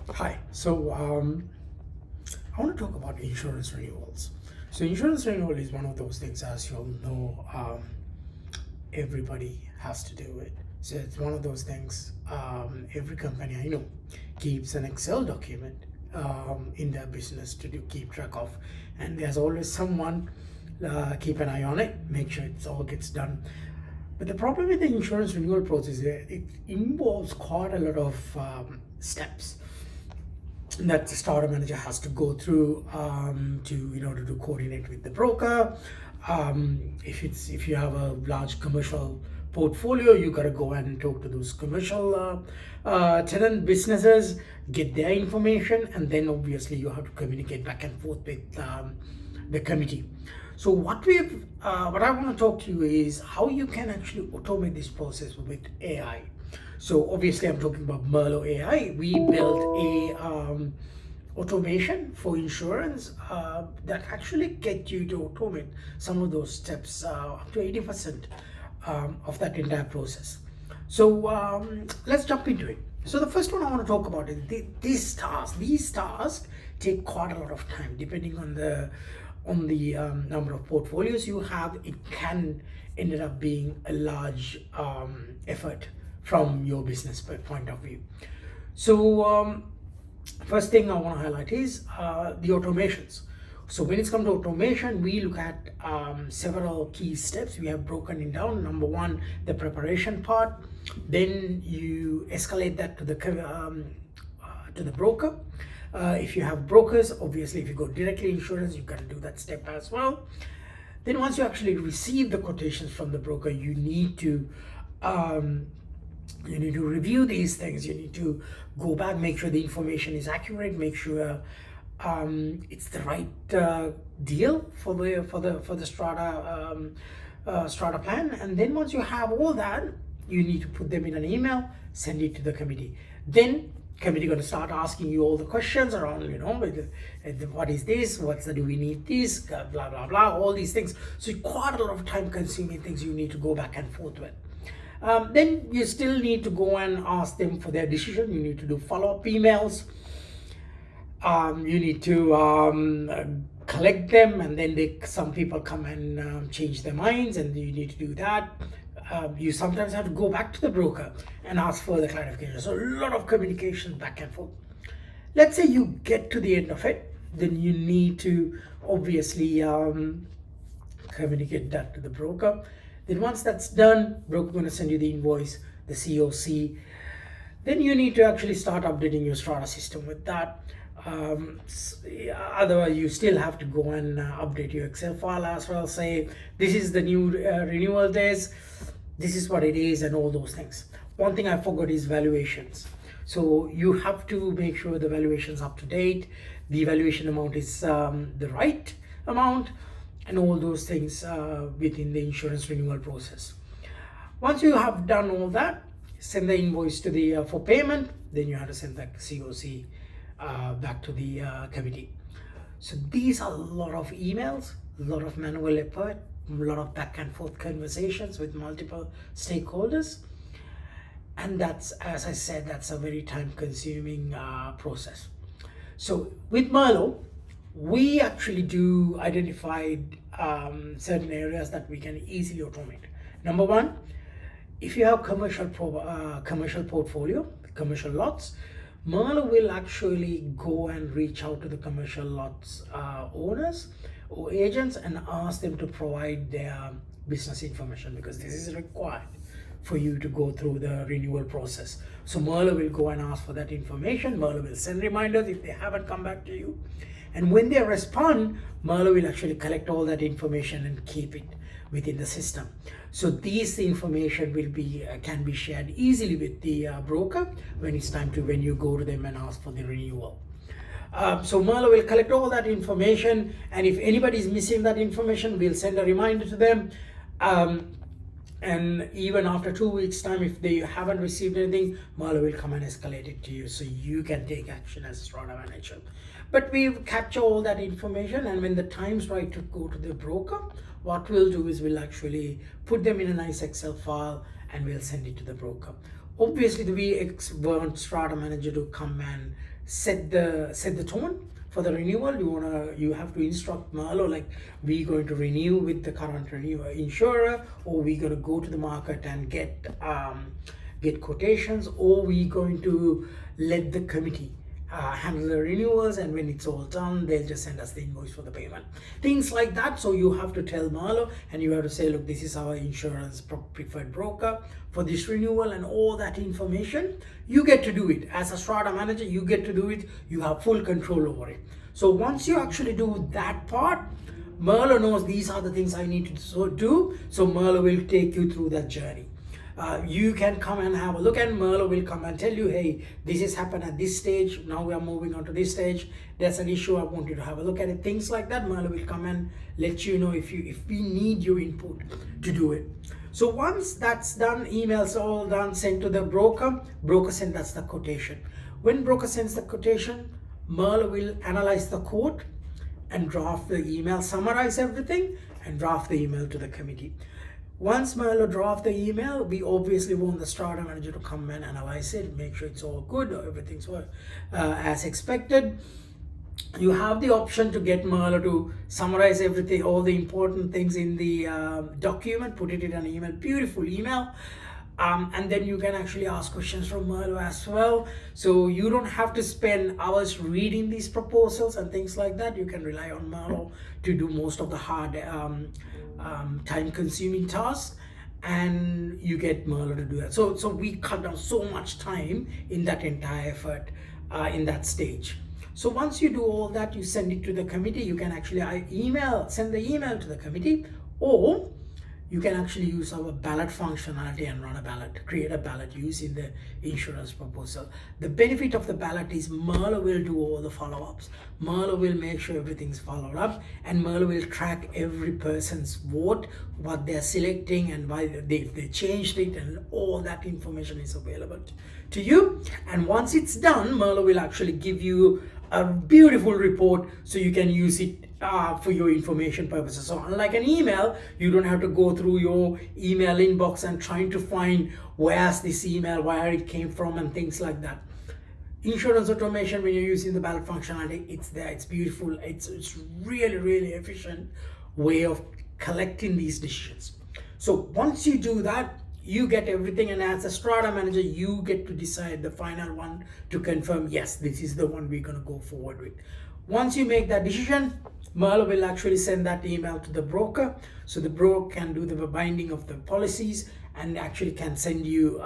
Hi. I want to talk about insurance renewals. So, insurance renewal is one of those things, as you all know, everybody has to do it. So, it's one of those things. Every company I know keeps an Excel document in their business to keep track of, and there's always someone keep an eye on it, make sure it all gets done. But the problem with the insurance renewal process is it involves quite a lot of steps that the starter manager has to go through to in order to coordinate with the broker. If you have a large commercial portfolio, you got to go and talk to those commercial tenant businesses, get their information, and then obviously you have to communicate back and forth with the committee. So what I want to talk to you is how you can actually automate this process with AI. So obviously I'm talking about Merlo AI. We built a automation for insurance that actually get you to automate some of those steps up to 80% of that entire process. So let's jump into it. So the first one I want to talk about is these tasks. These tasks take quite a lot of time, depending on the number of portfolios you have. It can end up being a large effort from your business point of view. So first thing I want to highlight is the automations. So when it's come to automation, we look at several key steps. We have broken it down. Number one, the preparation part. Then you escalate that to the broker. If you have brokers, obviously if you go directly insurance, you got to do that step as well. Then once you actually receive the quotations from the broker, you need to review these things. You need to go back, make sure the information is accurate, make sure it's the right deal for the strata plan. And then once you have all that, you need to put them in an email, send it to the committee. Then committee going to start asking you all the questions around, what is this, do we need this, blah blah blah, all these things. So quite a lot of time consuming things you need to go back and forth with. Then you still need to go and ask them for their decision. You need to do follow-up emails. You need to collect them, and then some people come and change their minds, and you need to do that. You sometimes have to go back to the broker and ask for the clarification. So a lot of communication back and forth. Let's say you get to the end of it, then you need to obviously communicate that to the broker. Then once that's done, broker going to send you the invoice, the CoC. Then you need to actually start updating your Strata system with that. Otherwise you still have to go and update your Excel file as well. Say this is the new renewal days, this is what it is, and all those things. One thing I forgot is valuations. So you have to make sure the valuation is up to date, the valuation amount is the right amount, and all those things within the insurance renewal process. Once you have done all that, send the invoice to the for payment. Then you have to send the CoC back to the committee. So these are a lot of emails, a lot of manual effort, a lot of back and forth conversations with multiple stakeholders, and that's, as I said, that's a very time consuming process. So with Merlo, we actually do identify certain areas that we can easily automate. Number one, if you have commercial portfolio, commercial lots, Merlo will actually go and reach out to the commercial lots owners or agents and ask them to provide their business information, because this is required for you to go through the renewal process. So Merlo will go and ask for that information. Merlo will send reminders if they haven't come back to you. And when they respond, Merlo will actually collect all that information and keep it within the system. So these information will be can be shared easily with the broker when it's time to, when you go to them and ask for the renewal. So Merlo will collect all that information, and if anybody is missing that information, we'll send a reminder to them. And even after 2 weeks time, if they haven't received anything, Merlo will come and escalate it to you, so you can take action as a Strata manager. But we capture all that information, and when the time's right to go to the broker, what we'll do is we'll actually put them in a nice Excel file and we'll send it to the broker. Obviously we want Strata manager to come and set the tone for the renewal. You have to instruct Merlo, like, we're going to renew with the current insurer, or we're going to go to the market and get quotations, or we're going to let the committee handle the renewals, and when it's all done, they'll just send us the invoice for the payment. Things like that. So you have to tell Merlo, and you have to say, look, this is our insurance preferred broker for this renewal, and all that information. You get to do it as a Strata manager. You get to do it. You have full control over it. So once you actually do that part, Merlo knows these are the things I need to do. So Merlo will take you through that journey. You can come and have a look, and Merlo will come and tell you, hey, this has happened at this stage, now we are moving on to this stage, there's an issue, I want you to have a look at it. Things like that. Merlo will come and let you know if we need your input to do it. So once that's done, emails all done, sent to the broker sends us the quotation. When broker sends the quotation, Merlo will analyze the quote and draft the email, summarize everything, and draft the email to the committee. Once Merlo drafts the email, we obviously want the Strata manager to come and analyze it, make sure it's all good, everything's as expected. You have the option to get Merlo to summarize everything, all the important things in the document, put it in an email, beautiful email. And then you can actually ask questions from Merlo as well. So you don't have to spend hours reading these proposals and things like that. You can rely on Merlo to do most of the hard time-consuming tasks, and you get Merlo to do that. So we cut down so much time in that entire effort in that stage. So once you do all that, you send it to the committee. You can actually send the email to the committee, or you can actually use our ballot functionality and run a ballot, create a ballot using the insurance proposal. The benefit of the ballot is Merlo will do all the follow-ups. Merlo will make sure everything's followed up, and Merlo will track every person's vote, what they're selecting, and why they changed it, and all that information is available to you. And once it's done, Merlo will actually give you a beautiful report so you can use it for your information purposes. So unlike an email, you don't have to go through your email inbox and trying to find where's this email, where it came from, and things like that. Insurance automation, when you're using the ballot functionality, it's there, it's beautiful, it's really efficient way of collecting these decisions. So once you do that, you get everything, and as a Strata manager, you get to decide the final one to confirm, yes, this is the one we're going to go forward with. Once you make that decision, Merlo will actually send that email to the broker, so the broker can do the binding of the policies and actually can send you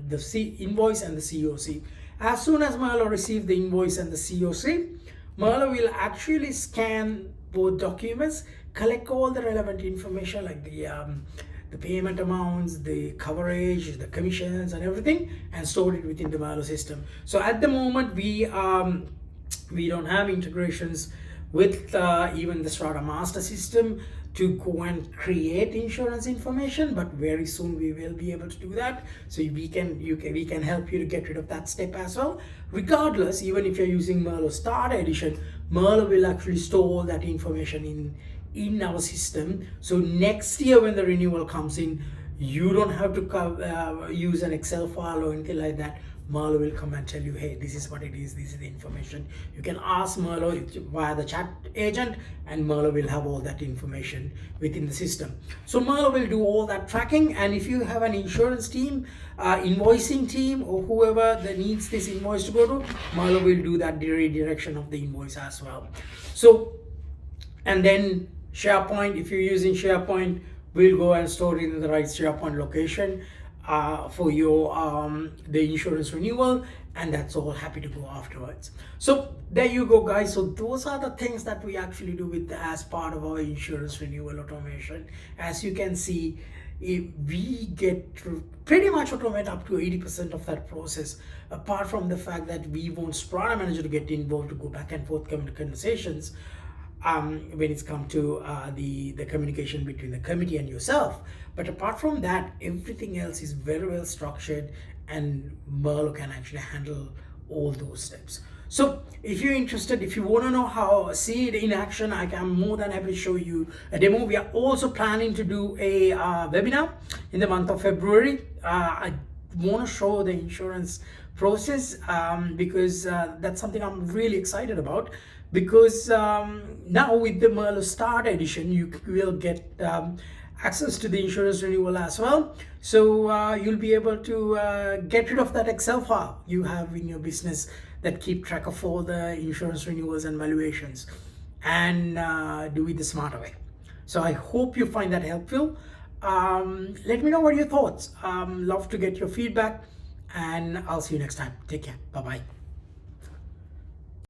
the invoice and the CoC. As soon as Merlo receives the invoice and the CoC, Merlo will actually scan both documents, collect all the relevant information like the payment amounts, the coverage, the commissions, and everything, and store it within the Merlo system. So at the moment, we don't have integrations with even the Strata master system to go and create insurance information, but very soon we will be able to do that. So we can help you to get rid of that step as well. Regardless, even if you're using Merlo Starter Edition, Merlo will actually store all that information in our system. So next year when the renewal comes in, you don't have to use an Excel file or anything like that. Merlo will come and tell you, hey, this is what it is, this is the information. You can ask Merlo via the chat agent, and Merlo will have all that information within the system. So Merlo will do all that tracking, and if you have an insurance team, invoicing team, or whoever that needs this invoice to go to, Merlo will do that redirection of the invoice as well. So, and then SharePoint, if you're using SharePoint, we'll go and store it in the right SharePoint location for your the insurance renewal, and that's all happy to go afterwards. So there you go, guys. So those are the things that we actually do with as part of our insurance renewal automation. As you can see, we get to pretty much automate up to 80% of that process, apart from the fact that we want Strata manager to get involved, to go back and forth conversations when it's come to the communication between the committee and yourself. But apart from that, everything else is very well structured, and Merlo can actually handle all those steps. So if you're interested, if you want to know how see it in action, I'm more than happy to show you a demo. We are also planning to do a webinar in the month of February. I want to show the insurance process, because that's something I'm really excited about, because now with the Merlo Start edition you will get access to the insurance renewal as well. So you'll be able to get rid of that Excel file you have in your business that keep track of all the insurance renewals and valuations, and do it the smarter way. So I hope you find that helpful. Let me know what your thoughts. Love to get your feedback, and I'll see you next time. Take care. Bye bye.